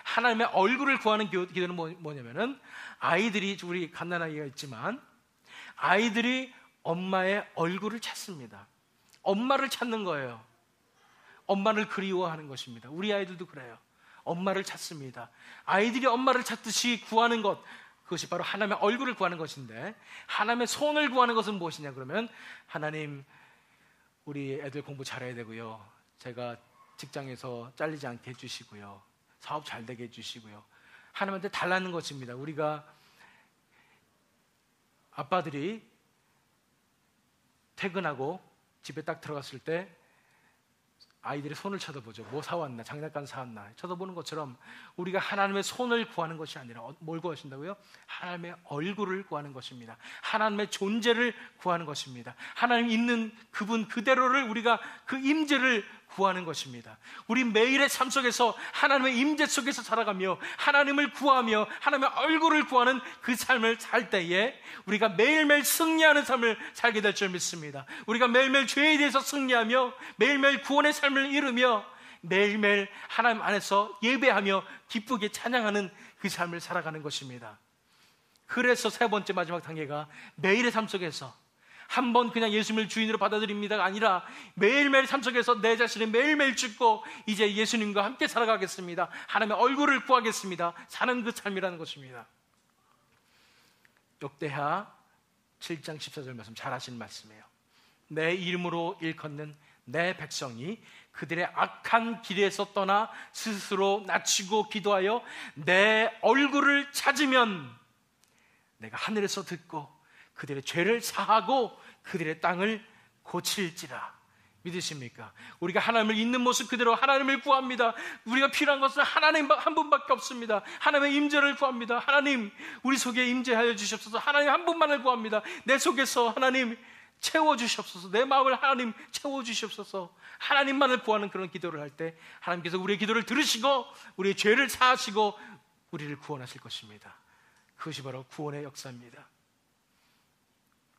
하나님의 얼굴을 구하는 기도는 뭐냐면은, 아이들이, 우리 갓난아이가 있지만 아이들이 엄마의 얼굴을 찾습니다. 엄마를 찾는 거예요. 엄마를 그리워하는 것입니다. 우리 아이들도 그래요. 엄마를 찾습니다. 아이들이 엄마를 찾듯이 구하는 것, 그것이 바로 하나님의 얼굴을 구하는 것인데, 하나님의 손을 구하는 것은 무엇이냐 그러면, 하나님, 우리 애들 공부 잘해야 되고요, 제가 직장에서 잘리지 않게 해주시고요, 사업 잘 되게 해주시고요, 하나님한테 달라는 것입니다. 우리가 아빠들이 퇴근하고 집에 딱 들어갔을 때 아이들의 손을 쳐다보죠. 뭐 사왔나, 장난감 사왔나 쳐다보는 것처럼 우리가 하나님의 손을 구하는 것이 아니라 뭘 구하신다고요? 하나님의 얼굴을 구하는 것입니다. 하나님의 존재를 구하는 것입니다. 하나님 있는 그분 그대로를, 우리가 그 임재를 구하는 것입니다. 우리 매일의 삶 속에서 하나님의 임재 속에서 살아가며 하나님을 구하며 하나님의 얼굴을 구하는 그 삶을 살 때에 우리가 매일매일 승리하는 삶을 살게 될 줄 믿습니다. 우리가 매일매일 죄에 대해서 승리하며 매일매일 구원의 삶을 이루며 매일매일 하나님 안에서 예배하며 기쁘게 찬양하는 그 삶을 살아가는 것입니다. 그래서 세 번째 마지막 단계가 매일의 삶 속에서 한 번 그냥 예수님을 주인으로 받아들입니다가 아니라 매일매일 삶 속에서 내 자신을 매일매일 죽고 이제 예수님과 함께 살아가겠습니다, 하나님의 얼굴을 구하겠습니다, 사는 그 삶이라는 것입니다. 역대하 7장 14절 말씀 잘 아시는 말씀이에요. 내 이름으로 일컫는 내 백성이 그들의 악한 길에서 떠나 스스로 낮추고 기도하여 내 얼굴을 찾으면 내가 하늘에서 듣고 그들의 죄를 사하고 그들의 땅을 고칠지라. 믿으십니까? 우리가 하나님을 있는 모습 그대로 하나님을 구합니다. 우리가 필요한 것은 하나님 한 분밖에 없습니다. 하나님의 임재를 구합니다. 하나님, 우리 속에 임재하여 주시옵소서. 하나님 한 분만을 구합니다. 내 속에서 하나님 채워주시옵소서. 내 마음을 하나님 채워주시옵소서. 하나님만을 구하는 그런 기도를 할 때 하나님께서 우리의 기도를 들으시고 우리의 죄를 사하시고 우리를 구원하실 것입니다. 그것이 바로 구원의 역사입니다.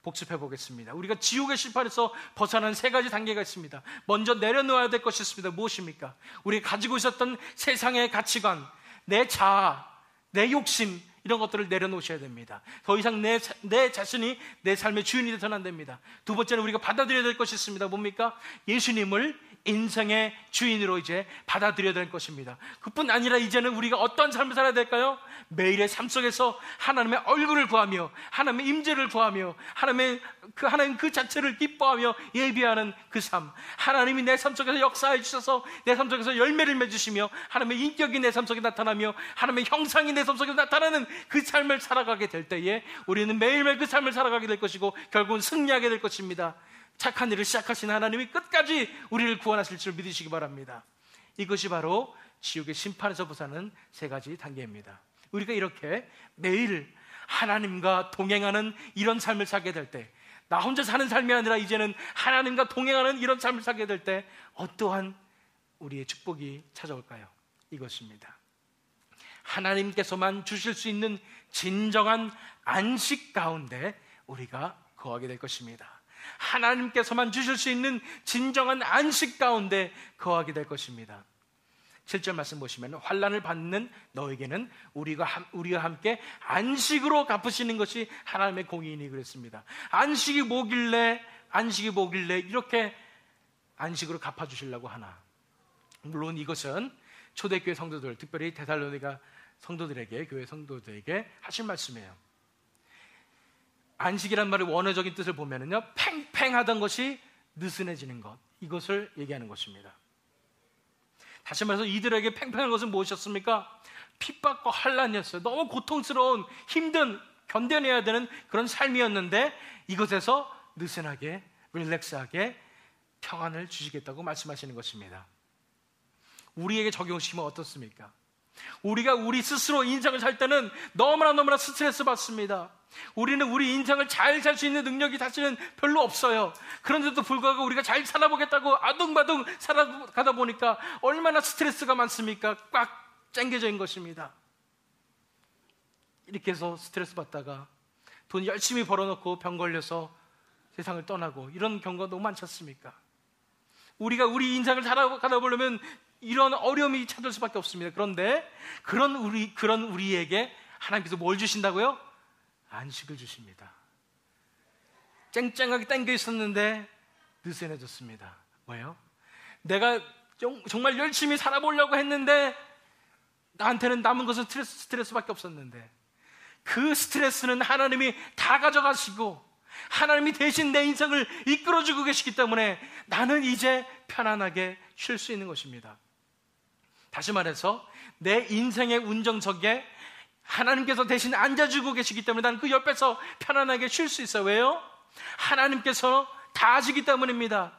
복습해 보겠습니다. 우리가 지옥의 심판에서 벗어나는 세 가지 단계가 있습니다. 먼저 내려놓아야 될 것이 있습니다. 무엇입니까? 우리가 가지고 있었던 세상의 가치관, 내 자아, 내 욕심, 이런 것들을 내려놓으셔야 됩니다. 더 이상 내 자신이 내 삶의 주인이 되서는 안 됩니다. 두 번째는 우리가 받아들여야 될 것이 있습니다. 뭡니까? 예수님을 인생의 주인으로 이제 받아들여야 될 것입니다. 그뿐 아니라 이제는 우리가 어떤 삶을 살아야 될까요? 매일의 삶 속에서 하나님의 얼굴을 구하며 하나님의 임재를 구하며 하나님 그 자체를 기뻐하며 예비하는 그 삶, 하나님이 내 삶 속에서 역사해 주셔서 내 삶 속에서 열매를 맺으시며 하나님의 인격이 내 삶 속에 나타나며 하나님의 형상이 내 삶 속에 나타나는 그 삶을 살아가게 될 때에 우리는 매일매일 그 삶을 살아가게 될 것이고 결국은 승리하게 될 것입니다. 착한 일을 시작하신 하나님이 끝까지 우리를 구원하실 줄 믿으시기 바랍니다. 이것이 바로 지옥의 심판에서 벗어나는 세 가지 단계입니다. 우리가 이렇게 매일 하나님과 동행하는 이런 삶을 살게 될 때, 나 혼자 사는 삶이 아니라 이제는 하나님과 동행하는 이런 삶을 살게 될 때 어떠한 우리의 축복이 찾아올까요? 이것입니다. 하나님께서만 주실 수 있는 진정한 안식 가운데 우리가 거하게 될 것입니다. 하나님께서만 주실 수 있는 진정한 안식 가운데 거하게 될 것입니다. 7절 말씀 보시면 환난을 받는 너에게는 우리가 함께 안식으로 갚으시는 것이 하나님의 공의이니 그랬습니다. 안식이 뭐길래 이렇게 안식으로 갚아주시려고 하나. 물론 이것은 초대교회 성도들, 특별히 데살로니가 성도들에게, 교회 성도들에게 하신 말씀이에요. 안식이란 말의 원어적인 뜻을 보면은요, 팽팽하던 것이 느슨해지는 것, 이것을 얘기하는 것입니다. 다시 말해서 이들에게 팽팽한 것은 무엇이었습니까? 핍박과 환난이었어요. 너무 고통스러운, 힘든, 견뎌내야 되는 그런 삶이었는데 이것에서 느슨하게, 릴렉스하게 평안을 주시겠다고 말씀하시는 것입니다. 우리에게 적용시키면 어떻습니까? 우리가 우리 스스로 인생을 살 때는 너무나 스트레스 받습니다. 우리는 우리 인생을 잘 살 수 있는 능력이 사실은 별로 없어요. 그런데도 불구하고 우리가 잘 살아보겠다고 아둥바둥 살아가다 보니까 얼마나 스트레스가 많습니까? 꽉 짱겨져 있는 것입니다. 이렇게 해서 스트레스 받다가 돈 열심히 벌어놓고 병 걸려서 세상을 떠나고 이런 경우가 너무 많지 않습니까? 우리가 우리 인생을 살아가다 보려면 이런 어려움이 찾을 수밖에 없습니다. 그런데 그런 우리에게 하나님께서 뭘 주신다고요? 안식을 주십니다. 쨍쨍하게 당겨 있었는데 느슨해졌습니다. 뭐예요? 내가 정말 열심히 살아보려고 했는데 나한테는 남은 것은 스트레스밖에 없었는데 그 스트레스는 하나님이 다 가져가시고 하나님이 대신 내 인생을 이끌어주고 계시기 때문에 나는 이제 편안하게 쉴 수 있는 것입니다. 다시 말해서 내 인생의 운전석에 하나님께서 대신 앉아주고 계시기 때문에 나는 그 옆에서 편안하게 쉴 수 있어요. 왜요? 하나님께서 다 아시기 때문입니다.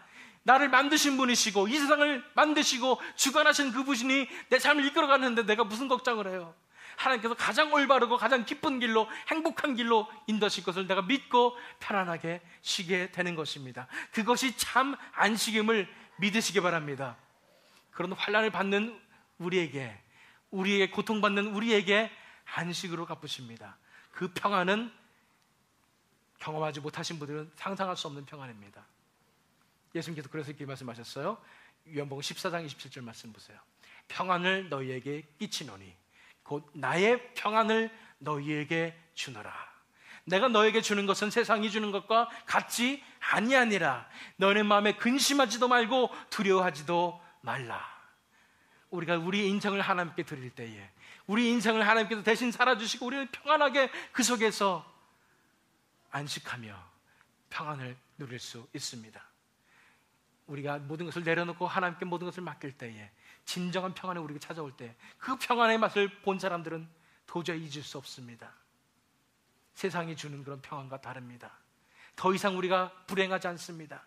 나를 만드신 분이시고 이 세상을 만드시고 주관하신 그 분이 내 삶을 이끌어가는데 내가 무슨 걱정을 해요? 하나님께서 가장 올바르고 가장 기쁜 길로, 행복한 길로 인도하실 것을 내가 믿고 편안하게 쉬게 되는 것입니다. 그것이 참 안식임을 믿으시기 바랍니다. 그런 환난을 받는 우리에게 고통받는 우리에게 안식으로 갚으십니다. 그 평안은 경험하지 못하신 분들은 상상할 수 없는 평안입니다. 예수님께서 그래서 이렇게 말씀하셨어요. 요한복음 14장 27절 말씀 보세요. 평안을 너희에게 끼치노니 곧 나의 평안을 너희에게 주노라. 내가 너에게 주는 것은 세상이 주는 것과 같지 아니하니라. 너네 마음에 근심하지도 말고 두려워하지도 말라. 우리가 우리 인생을 하나님께 드릴 때에 우리 인생을 하나님께서 대신 살아주시고 우리는 평안하게 그 속에서 안식하며 평안을 누릴 수 있습니다. 우리가 모든 것을 내려놓고 하나님께 모든 것을 맡길 때에 진정한 평안이 우리에게 찾아올 때 그 평안의 맛을 본 사람들은 도저히 잊을 수 없습니다. 세상이 주는 그런 평안과 다릅니다. 더 이상 우리가 불행하지 않습니다.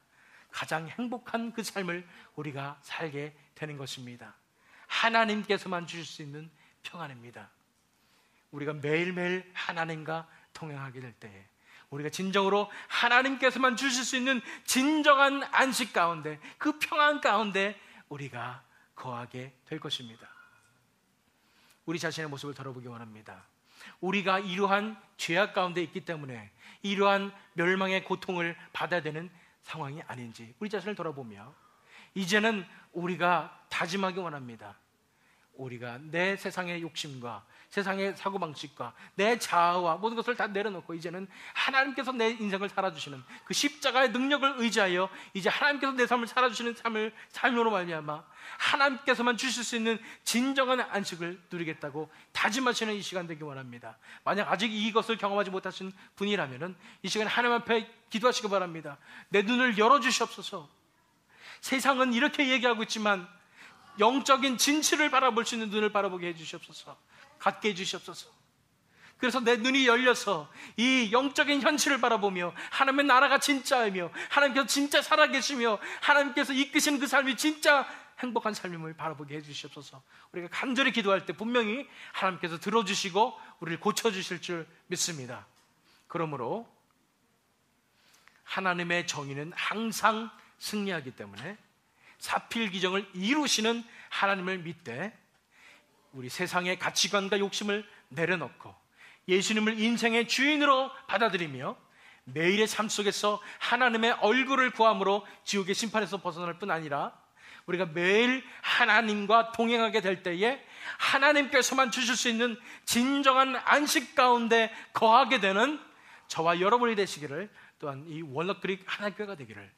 가장 행복한 그 삶을 우리가 살게 되는 것입니다. 하나님께서만 주실 수 있는 평안입니다. 우리가 매일매일 하나님과 동행하게 될 때에 우리가 진정으로 하나님께서만 주실 수 있는 진정한 안식 가운데 그 평안 가운데 우리가 거하게 될 것입니다. 우리 자신의 모습을 돌아보기 원합니다. 우리가 이러한 죄악 가운데 있기 때문에 이러한 멸망의 고통을 받아야 되는 상황이 아닌지 우리 자신을 돌아보며 이제는 우리가 다짐하기 원합니다. 우리가 내 세상의 욕심과 세상의 사고방식과 내 자아와 모든 것을 다 내려놓고 이제는 하나님께서 내 인생을 살아주시는 그 십자가의 능력을 의지하여 이제 하나님께서 내 삶을 살아주시는 삶으로 말미암아 하나님께서만 주실 수 있는 진정한 안식을 누리겠다고 다짐하시는 이 시간 되기 원합니다. 만약 아직 이것을 경험하지 못하신 분이라면 이 시간에 하나님 앞에 기도하시기 바랍니다. 내 눈을 열어주시옵소서. 세상은 이렇게 얘기하고 있지만 영적인 진실을 바라볼 수 있는 눈을 바라보게 해주시옵소서. 갖게 해주시옵소서. 그래서 내 눈이 열려서 이 영적인 현실을 바라보며 하나님의 나라가 진짜이며 하나님께서 진짜 살아계시며 하나님께서 이끄시는 그 삶이 진짜 행복한 삶임을 바라보게 해주시옵소서. 우리가 간절히 기도할 때 분명히 하나님께서 들어주시고 우리를 고쳐주실 줄 믿습니다. 그러므로 하나님의 정의는 항상 승리하기 때문에 사필기정을 이루시는 하나님을 믿되 우리 세상의 가치관과 욕심을 내려놓고 예수님을 인생의 주인으로 받아들이며 매일의 삶 속에서 하나님의 얼굴을 구함으로 지옥의 심판에서 벗어날 뿐 아니라 우리가 매일 하나님과 동행하게 될 때에 하나님께서만 주실 수 있는 진정한 안식 가운데 거하게 되는 저와 여러분이 되시기를, 또한 이 원로크릭 하나교회가 되기를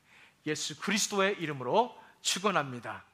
예수 그리스도의 이름으로 축원합니다.